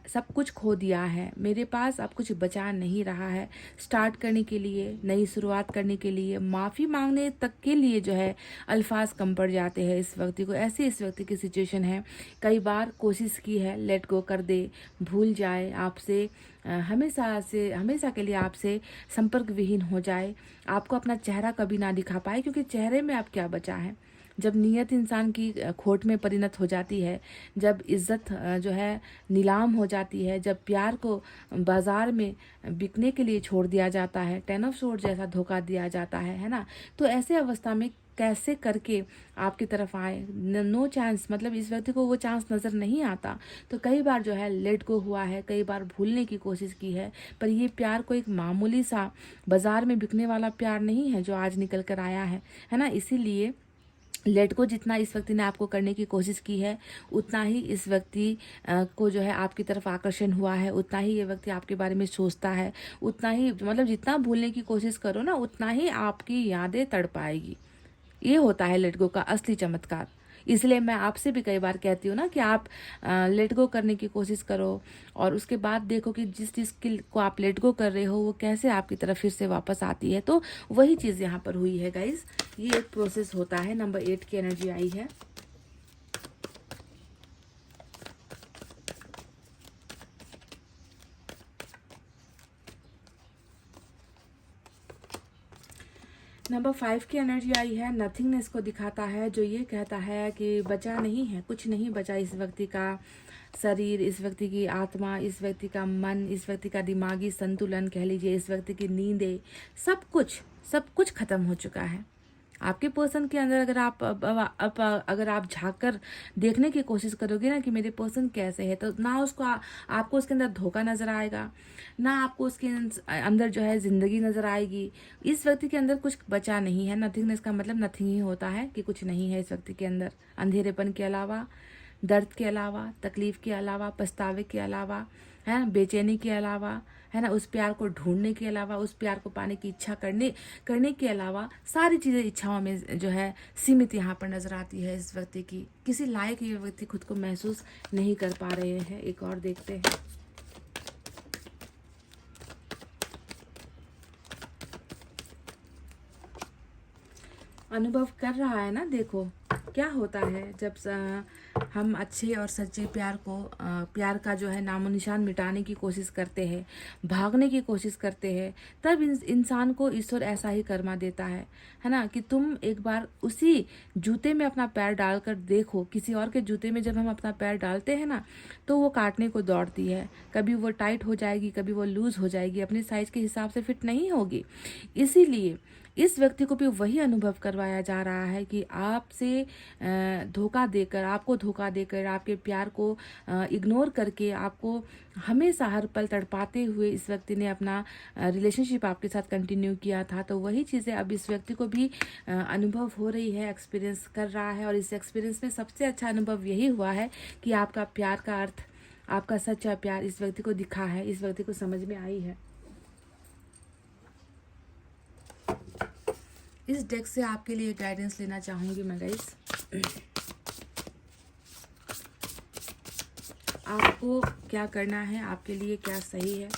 सब कुछ खो दिया है, मेरे पास अब कुछ बचा नहीं रहा है। स्टार्ट करने के लिए, नई शुरुआत करने के लिए, माफ़ी मांगने तक के लिए जो है अल्फाज कम पड़ जाते हैं इस व्यक्ति को। ऐसी इस व्यक्ति की सिचुएशन है। कई बार कोशिश की है लेट गो कर दे, भूल जाए आपसे, हमेशा के लिए आपसे संपर्क विहीन हो जाए, आपको अपना चेहरा कभी ना दिखा पाए, क्योंकि चेहरे में अब क्या बचा है। जब नीयत इंसान की खोट में परिणत हो जाती है, जब इज्जत जो है नीलाम हो जाती है, जब प्यार को बाजार में बिकने के लिए छोड़ दिया जाता है, 10 ऑफ सोर्ड जैसा धोखा दिया जाता है ना, तो ऐसे अवस्था में कैसे करके आपकी तरफ आए, नो चांस, मतलब इस व्यक्ति को वो चांस नज़र नहीं आता। तो कई बार जो है लेट गो हुआ है, कई बार भूलने की कोशिश की है, पर ये प्यार को एक मामूली सा बाजार में बिकने वाला प्यार नहीं है जो आज निकल कर आया है ना। इसीलिए लेट को जितना इस व्यक्ति ने आपको करने की कोशिश की है, उतना ही इस व्यक्ति को जो है आपकी तरफ आकर्षण हुआ है, उतना ही ये व्यक्ति आपके बारे में सोचता है, उतना ही, मतलब जितना भूलने की कोशिश करो ना, उतना ही आपकी यादें तड़पाएगी। ये होता है लेट गो का असली चमत्कार। इसलिए मैं आपसे भी कई बार कहती हूँ ना कि आप लेट गो करने की कोशिश करो, और उसके बाद देखो कि जिस चीज़ को आप लेट गो कर रहे हो वो कैसे आपकी तरफ फिर से वापस आती है। तो वही चीज़ यहाँ पर हुई है गाइज। ये एक प्रोसेस होता है। नंबर 8 की एनर्जी आई है। नंबर 5 की एनर्जी आई है। नथिंगनेस को दिखाता है, जो ये कहता है कि बचा नहीं है, कुछ नहीं बचा। इस व्यक्ति का शरीर, इस व्यक्ति की आत्मा, इस व्यक्ति का मन, इस व्यक्ति का दिमागी संतुलन कह लीजिए, इस व्यक्ति की नींदें, सब कुछ खत्म हो चुका है। आपके पर्सन के अंदर अगर आप झाँक कर देखने की कोशिश करोगे ना कि मेरे पर्सन कैसे है, तो ना आपको उसके अंदर धोखा नजर आएगा, ना आपको उसके अंदर जो है जिंदगी नजर आएगी। इस व्यक्ति के अंदर कुछ बचा नहीं है। नथिंगनेस का मतलब नथिंग ही होता है, कि कुछ नहीं है इस व्यक्ति के अंदर। अंधेरेपन के अलावा, दर्द के अलावा, तकलीफ के अलावा, पछतावे के अलावा, है बेचैनी के अलावा, है ना, उस प्यार को ढूंढने के अलावा, उस प्यार को पाने की इच्छा करने के अलावा, सारी चीज़ें इच्छाओं में जो है सीमित यहाँ पर नजर आती है इस व्यक्ति की। किसी लायक ये व्यक्ति खुद को महसूस नहीं कर पा रहे हैं। एक और देखते हैं। अनुभव कर रहा है ना, देखो क्या होता है जब हम अच्छे और सच्चे प्यार का जो है नामो निशान मिटाने की कोशिश करते हैं, भागने की कोशिश करते हैं, तब इंसान को ईश्वर ऐसा ही कर्मा देता है ना, कि तुम एक बार उसी जूते में अपना पैर डालकर देखो। किसी और के जूते में जब हम अपना पैर डालते हैं ना, तो वो काटने को दौड़ती है। कभी वो टाइट हो जाएगी, कभी वो लूज हो जाएगी, अपने साइज के हिसाब से फिट नहीं होगी। इसीलिए इस व्यक्ति को भी वही अनुभव करवाया जा रहा है कि आपसे धोखा देकर, आपको धोखा देकर, आपके प्यार को इग्नोर करके, आपको हमेशा हर पल तड़पाते हुए इस व्यक्ति ने अपना रिलेशनशिप आपके साथ कंटिन्यू किया था। तो वही चीज़ें अब इस व्यक्ति को भी अनुभव हो रही है, एक्सपीरियंस कर रहा है। और इस एक्सपीरियंस में सबसे अच्छा अनुभव यही हुआ है कि आपका प्यार का अर्थ, आपका सच्चा प्यार इस व्यक्ति को दिखा है, इस व्यक्ति को समझ में आई है। इस डेक से आपके लिए गाइडेंस लेना चाहूँगी मैं गाइस। आपको क्या करना है, आपके लिए क्या सही है।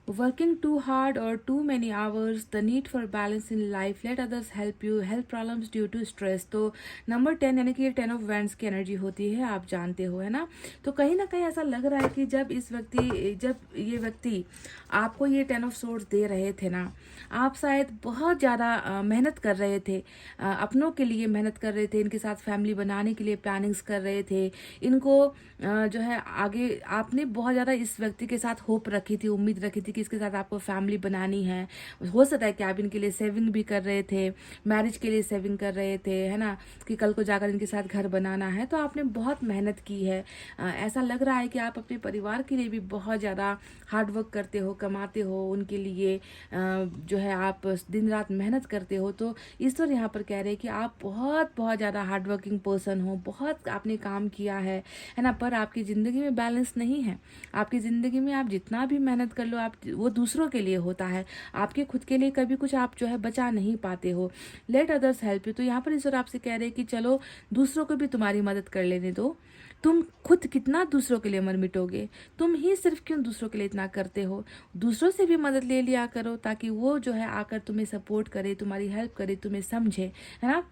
Working too hard or too many hours, the need for balance in life, let others help you, health problems due to stress। तो नंबर 10 यानी कि ये 10 ऑफ वैंड्स की एनर्जी होती है, आप जानते हो, है ना। तो कहीं ना कहीं ऐसा लग रहा है कि जब ये व्यक्ति आपको ये 10 ऑफ सोर्ड्स दे रहे थे ना, आप शायद बहुत ज़्यादा मेहनत कर रहे थे, अपनों के लिए मेहनत कर रहे थे, इनके साथ फैमिली बनाने के लिए प्लानिंग्स कर रहे थे, इनको जो है आगे आपने बहुत ज़्यादा इस व्यक्ति के साथ होप रखी थी, उम्मीद रखी थी कि इसके साथ आपको फैमिली बनानी है। हो सकता है कि आप इनके लिए सेविंग भी कर रहे थे, मैरिज के लिए सेविंग कर रहे थे, है ना, कि कल को जाकर इनके साथ घर बनाना है। तो आपने बहुत मेहनत की है। ऐसा लग रहा है कि आप अपने परिवार के लिए भी बहुत ज़्यादा हार्डवर्क करते हो, कमाते हो, उनके लिए जो है आप दिन रात मेहनत करते हो। तो ईश्वर यहाँ पर कह रहे हैं कि आप बहुत बहुत ज़्यादा हार्डवर्किंग पर्सन हो, बहुत आपने काम किया है ना, पर आपकी ज़िंदगी में बैलेंस नहीं है। आपकी ज़िंदगी में आप जितना भी मेहनत कर लो, आप वो दूसरों के लिए होता है, आपके खुद के लिए कभी कुछ आप जो है बचा नहीं पाते हो। Let others help you. तो यहाँ पर ईश्वर आपसे कह रहे हैं कि चलो दूसरों को भी तुम्हारी मदद कर लेने दो। तुम खुद कितना दूसरों के लिए मर मिटोगे, तुम ही सिर्फ क्यों दूसरों के लिए इतना करते हो। दूसरों से भी मदद ले लिया करो, ताकि वो जो है आकर तुम्हें सपोर्ट करे, तुम्हारी हेल्प करे, तुम्हें समझे, है ना।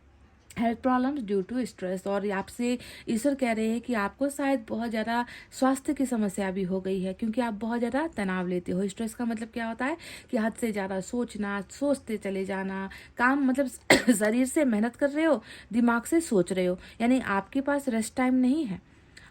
Health problems due to stress. और आपसे ईश्वर कह रहे हैं कि आपको शायद बहुत ज़्यादा स्वास्थ्य की समस्या भी हो गई है, क्योंकि आप बहुत ज़्यादा तनाव लेते हो। स्ट्रेस का मतलब क्या होता है कि हद से ज़्यादा सोचना, सोचते चले जाना, काम मतलब शरीर से मेहनत कर रहे हो, दिमाग से सोच रहे हो, यानी आपके पास रेस्ट टाइम नहीं है।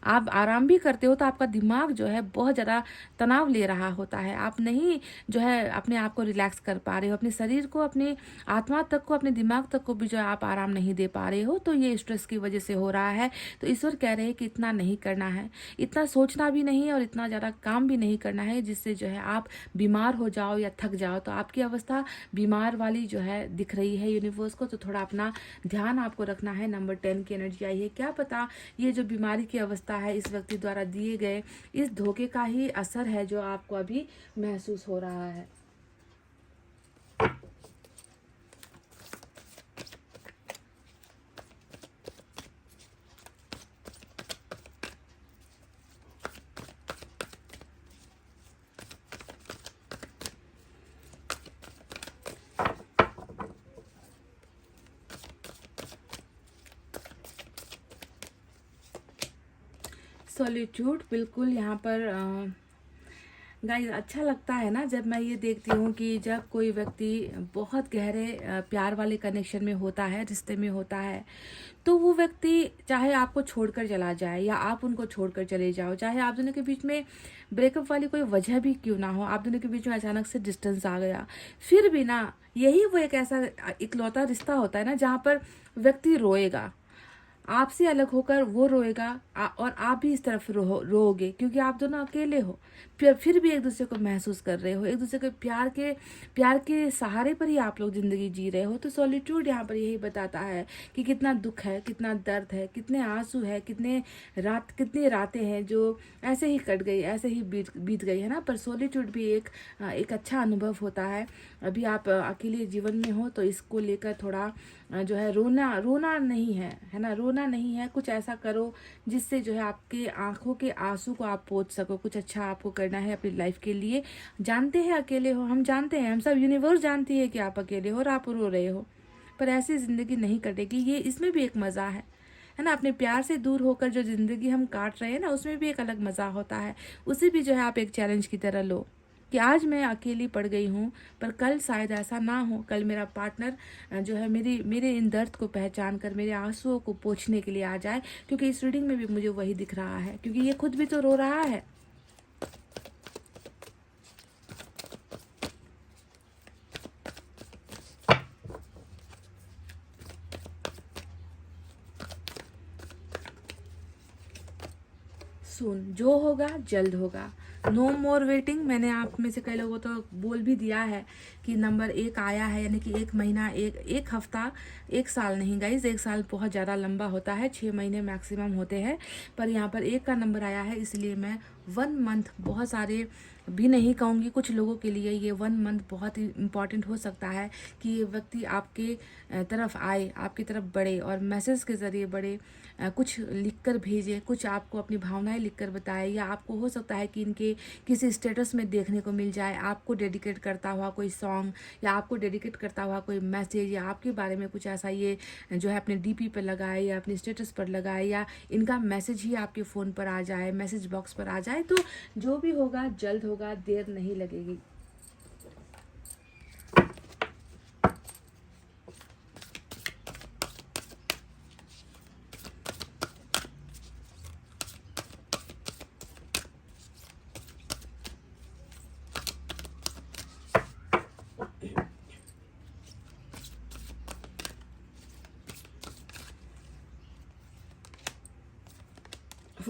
आप आराम भी करते हो तो आपका दिमाग जो है बहुत ज़्यादा तनाव ले रहा होता है। आप नहीं जो है अपने आप को रिलैक्स कर पा रहे हो, अपने शरीर को, अपनी आत्मा तक को, अपने दिमाग तक को भी जो है आप आराम नहीं दे पा रहे हो। तो ये स्ट्रेस की वजह से हो रहा है। तो ईश्वर कह रहे हैं कि इतना नहीं करना है, इतना सोचना भी नहीं है और इतना ज़्यादा काम भी नहीं करना है जिससे जो है आप बीमार हो जाओ या थक जाओ। तो आपकी अवस्था बीमार वाली जो है दिख रही है यूनिवर्स को। तो थोड़ा अपना ध्यान आपको रखना है। नंबर 10 की एनर्जी आई है। क्या पता ये जो बीमारी की अवस्था है इस व्यक्ति द्वारा दिए गए इस धोखे का ही असर है जो आपको अभी महसूस हो रहा है। सॉलिट्यूड बिल्कुल यहाँ पर गाइस अच्छा लगता है ना जब मैं ये देखती हूँ कि जब कोई व्यक्ति बहुत गहरे प्यार वाले कनेक्शन में होता है, रिश्ते में होता है, तो वो व्यक्ति चाहे आपको छोड़कर चला जाए या आप उनको छोड़कर चले जाओ, चाहे आप दोनों के बीच में ब्रेकअप वाली कोई वजह भी क्यों ना हो, आप दोनों के बीच में अचानक से डिस्टेंस आ गया, फिर भी ना यही वो एक ऐसा इकलौता रिश्ता होता है ना जहाँ पर व्यक्ति रोएगा, आपसे अलग होकर वो रोएगा और आप भी इस तरफ रोओगे, क्योंकि आप दोनों अकेले हो, फिर भी एक दूसरे को महसूस कर रहे हो, एक दूसरे के प्यार के सहारे पर ही आप लोग जिंदगी जी रहे हो। तो सॉलिट्यूड यहाँ पर यही बताता है कि कितना दुख है, कितना दर्द है, कितने आंसू है, कितनी रातें हैं जो ऐसे ही कट गई, ऐसे ही बीत गई, है ना। पर सॉलिट्यूड भी एक अच्छा अनुभव होता है। अभी आप अकेले जीवन में हो तो इसको लेकर थोड़ा जो है रोना नहीं है ना, रोना नहीं है। कुछ ऐसा करो जिससे जो है आपके आंखों के आंसू को आप पोंछ सको। कुछ अच्छा आपको करना है अपनी लाइफ के लिए। जानते हैं अकेले हो, हम जानते हैं, हम सब यूनिवर्स जानती है कि आप अकेले हो और आप रो रहे हो, पर ऐसी जिंदगी नहीं कटेगी। ये इसमें भी एक मज़ा है ना। अपने प्यार से दूर होकर जो जिंदगी हम काट रहे हैं ना, उसमें भी एक अलग मज़ा होता है। उसे भी जो है आप एक चैलेंज की तरह लो कि आज मैं अकेली पड़ गई हूँ, पर कल शायद ऐसा ना हो। कल मेरा पार्टनर जो है मेरे इन दर्द को पहचान कर मेरे आंसुओं को पोंछने के लिए आ जाए, क्योंकि इस रीडिंग में भी मुझे वही दिख रहा है, क्योंकि ये खुद भी तो रो रहा है। सून, जो होगा जल्द होगा। नो मोर वेटिंग, मैंने आप में से कई लोगों को तो बोल भी दिया है कि नंबर 1 आया है, यानी कि 1 महीना, एक हफ्ता, 1 साल नहीं गाइज, 1 साल बहुत ज़्यादा लंबा होता है, 6 महीने मैक्सिमम होते हैं, पर यहाँ पर 1 का नंबर आया है, इसलिए मैं 1 मंथ, बहुत सारे भी नहीं कहूँगी, कुछ लोगों के लिए ये 1 मंथ बहुत ही इम्पॉर्टेंट हो सकता है कि ये व्यक्ति आपके तरफ आए, आपकी तरफ बढ़े और मैसेज के ज़रिए बढ़े, कुछ लिखकर भेजे, कुछ आपको अपनी भावनाएं लिखकर बताए, या आपको हो सकता है कि इनके किसी स्टेटस में देखने को मिल जाए आपको डेडिकेट करता हुआ कोई सॉन्ग, या आपको डेडिकेट करता हुआ कोई मैसेज, या आपके बारे में कुछ ऐसा ये जो है अपने डीपी पर लगाए या अपने स्टेटस पर लगाए, या इनका मैसेज ही आपके फ़ोन पर आ जाए, मैसेज बॉक्स पर आ जाए। तो जो भी होगा जल्द होगा, देर नहीं लगेगी।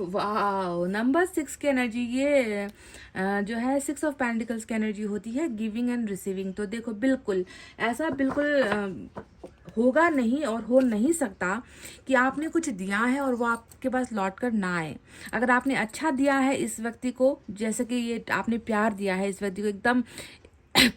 वाह, नंबर 6 की एनर्जी, ये जो है 6 ऑफ पेंटिकल्स की एनर्जी होती है, गिविंग एंड रिसीविंग। तो देखो, बिल्कुल ऐसा बिल्कुल होगा नहीं और हो नहीं सकता कि आपने कुछ दिया है और वो आपके पास लौट कर ना आए। अगर आपने अच्छा दिया है इस व्यक्ति को, जैसे कि ये आपने प्यार दिया है इस व्यक्ति को, एकदम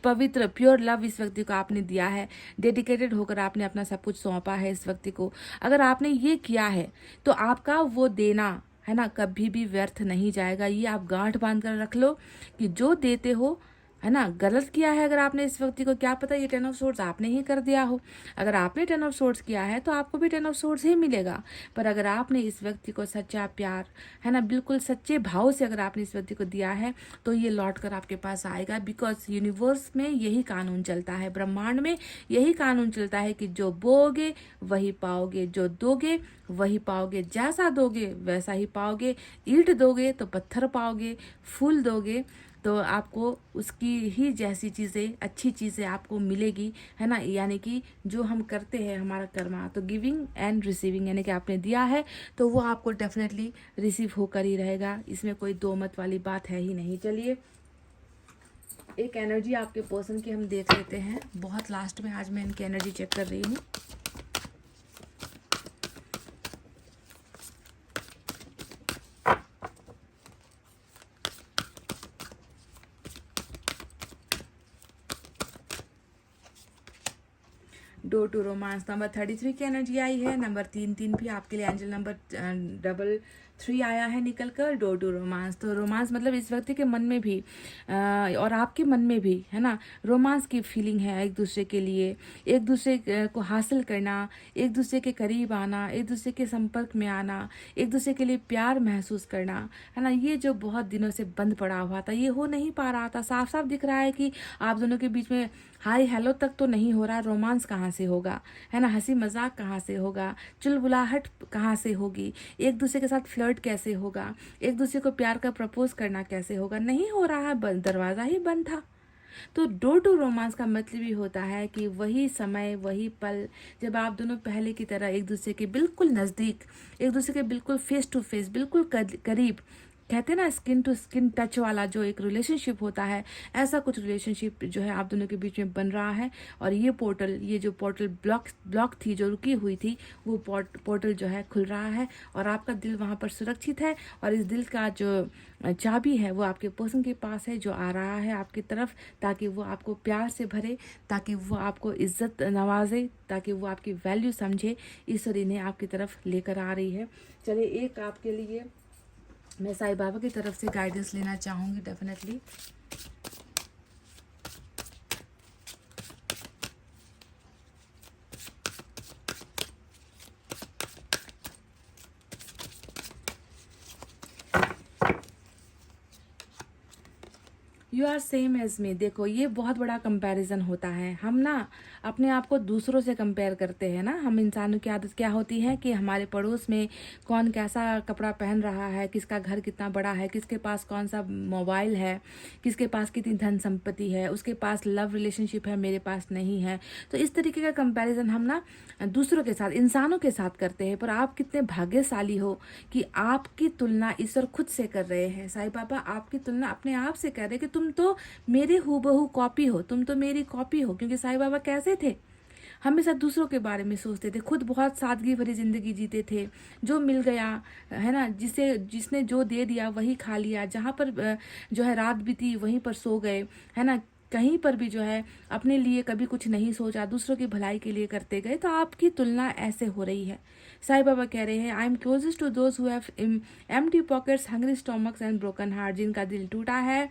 पवित्र प्योर लव इस व्यक्ति को आपने दिया है, डेडिकेटेड होकर आपने अपना सब कुछ सौंपा है इस व्यक्ति को, अगर आपने ये किया है तो आपका वो देना है ना कभी भी व्यर्थ नहीं जाएगा। ये आप गांठ बांध कर रख लो कि जो देते हो, है ना, गलत किया है अगर आपने इस व्यक्ति को, क्या पता ये 10 ऑफ सोर्ड्स आपने ही कर दिया हो। अगर आपने 10 ऑफ सोर्ड्स किया है तो आपको भी 10 ऑफ सोर्ड्स ही मिलेगा। पर अगर आपने इस व्यक्ति को सच्चा प्यार, है ना, बिल्कुल सच्चे भाव से अगर आपने इस व्यक्ति को दिया है तो ये लौट कर आपके पास आएगा। बिकॉज यूनिवर्स में यही कानून चलता है, ब्रह्मांड में यही कानून चलता है कि जो बोओगे वही पाओगे, जो दोगे वही पाओगे, जैसा दोगे वैसा ही पाओगे। ईंट दोगे तो पत्थर पाओगे, फूल दोगे तो आपको उसकी ही जैसी चीज़ें, अच्छी चीज़ें आपको मिलेगी, है ना। यानी कि जो हम करते हैं हमारा कर्मा, तो गिविंग एंड रिसीविंग, यानी कि आपने दिया है तो वो आपको डेफिनेटली रिसीव होकर ही रहेगा, इसमें कोई दो मत वाली बात है ही नहीं। चलिए एक एनर्जी आपके पर्सन की हम देख लेते हैं, बहुत लास्ट में आज मैं इनकी एनर्जी चेक कर रही हूँ। डोर टू रोमांस, नंबर 33 की एनर्जी आई है, नंबर 3 भी आपके लिए एंजल नंबर 3 आया है निकल कर, डोर टू रोमांस। तो रोमांस मतलब इस व्यक्ति के मन में भी और आपके मन में भी, है ना, रोमांस की फीलिंग है एक दूसरे के लिए, एक दूसरे को हासिल करना, एक दूसरे के करीब आना, एक दूसरे के संपर्क में आना, एक दूसरे के लिए प्यार महसूस करना, है ना। ये जो बहुत दिनों से बंद पड़ा हुआ था, ये हो नहीं पा रहा था, साफ साफ दिख रहा है कि आप दोनों के बीच में हाय हेलो तक तो नहीं हो रहा, रोमांस कहाँ से होगा, है ना, हंसी मजाक कहाँ से होगा, चुलबुलाहट कहाँ से होगी, एक दूसरे के साथ फ्लर्ट कैसे होगा, एक दूसरे को प्यार का प्रपोज करना कैसे होगा, नहीं हो रहा है, दरवाज़ा ही बंद था। तो डोर टू रोमांस का मतलब ही होता है कि वही समय, वही पल जब आप दोनों पहले की तरह एक दूसरे के बिल्कुल नज़दीक, एक दूसरे के बिल्कुल फेस टू फेस, बिल्कुल करीब, कहते हैं ना स्किन टू स्किन टच वाला जो एक रिलेशनशिप होता है, ऐसा कुछ रिलेशनशिप जो है आप दोनों के बीच में बन रहा है। और ये पोर्टल, ये जो पोर्टल ब्लॉक थी, जो रुकी हुई थी, वो पोर्टल जो है खुल रहा है और आपका दिल वहाँ पर सुरक्षित है। और इस दिल का जो चाबी है वो आपके पर्सन के पास है, जो आ रहा है आपकी तरफ, ताकि वो आपको प्यार से भरे, ताकि वो आपको इज्जत नवाजे, ताकि वो आपकी वैल्यू समझे। ईश्वर इन्हें आपकी तरफ लेकर आ रही है। चलिए एक आपके लिए मैं साईं बाबा की तरफ से गाइडेंस लेना चाहूँगी definitely. You are same age me. देखो ये बहुत बड़ा कंपैरिजन होता है, हम ना अपने आप को दूसरों से कंपेयर करते हैं ना। हम इंसानों की आदत क्या होती है कि हमारे पड़ोस में कौन कैसा कपड़ा पहन रहा है, किसका घर कितना बड़ा है, किसके पास कौन सा मोबाइल है, किसके पास कितनी धन संपत्ति है, उसके पास लव रिलेशनशिप है, मेरे पास नहीं है। तो इस तरीके का कंपैरिजन हम ना दूसरों के साथ, इंसानों के साथ करते हैं। पर आप कितने भाग्यशाली हो कि आपकी तुलना ईश्वर खुद से कर रहे हैं। साईं बाबा आपकी तुलना अपने आप से कर रहे हैं कि तुम तो मेरे हूबहू कॉपी हो, तुम तो मेरी कॉपी हो। क्योंकि साईं बाबा कैसे थे, हमेशा दूसरों के बारे में सोचते थे, खुद बहुत सादगी भरी जिंदगी जीते थे। जो मिल गया है ना, जिसने जो दे दिया वही खा लिया, जहाँ पर जो है रात बीती वहीं पर सो गए, है ना। कहीं पर भी जो है अपने लिए कभी कुछ नहीं सोचा, दूसरों की भलाई के लिए करते गए। तो आपकी तुलना ऐसे हो रही है। साईं बाबा कह रहे हैं, I am closest to those who have empty pockets, hungry stomachs and broken heart. जिनका दिल टूटा है,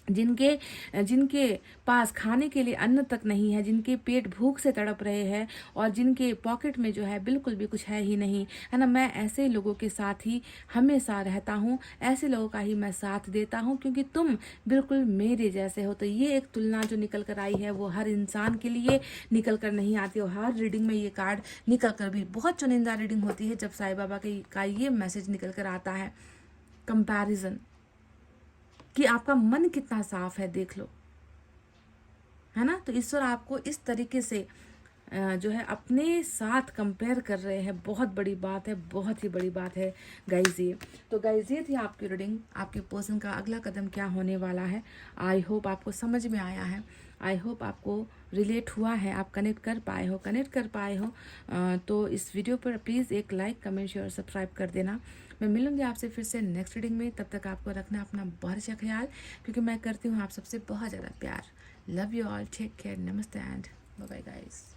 जिनके पास खाने के लिए अन्न तक नहीं है, जिनके पेट भूख से तड़प रहे हैं और जिनके पॉकेट में जो है बिल्कुल भी कुछ है ही नहीं, है ना। मैं ऐसे लोगों के साथ ही हमेशा रहता हूँ, ऐसे लोगों का ही मैं साथ देता हूँ, क्योंकि तुम बिल्कुल मेरे जैसे हो। तो ये एक तुलना जो निकल कर आई है वो हर इंसान के लिए निकल कर नहीं आती, और हर रीडिंग में ये कार्ड निकल कर भी बहुत चुनिंदा रीडिंग होती है जब साईं बाबा का ये मैसेज निकल कर आता है, कंपैरिजन, कि आपका मन कितना साफ है, देख लो, है ना। तो ईश्वर आपको इस तरीके से जो है अपने साथ कंपेयर कर रहे हैं। बहुत बड़ी बात है, बहुत ही बड़ी बात है गाइज ये। तो गाइज ये थी आपकी रीडिंग, आपके पर्सन का अगला कदम क्या होने वाला है। आई होप आपको समझ में आया है, आई होप आपको रिलेट हुआ है, आप कनेक्ट कर पाए हो। तो इस वीडियो पर प्लीज़ एक लाइक, कमेंट, शेयर, सब्सक्राइब कर देना। मैं मिलूंगी आपसे फिर से नेक्स्ट रीडिंग में। तब तक आपको रखना अपना बहुत अच्छा ख्याल, क्योंकि मैं करती हूँ आप सबसे बहुत ज़्यादा प्यार। Love you all, take care, नमस्ते एंड बाय बाय गाइस।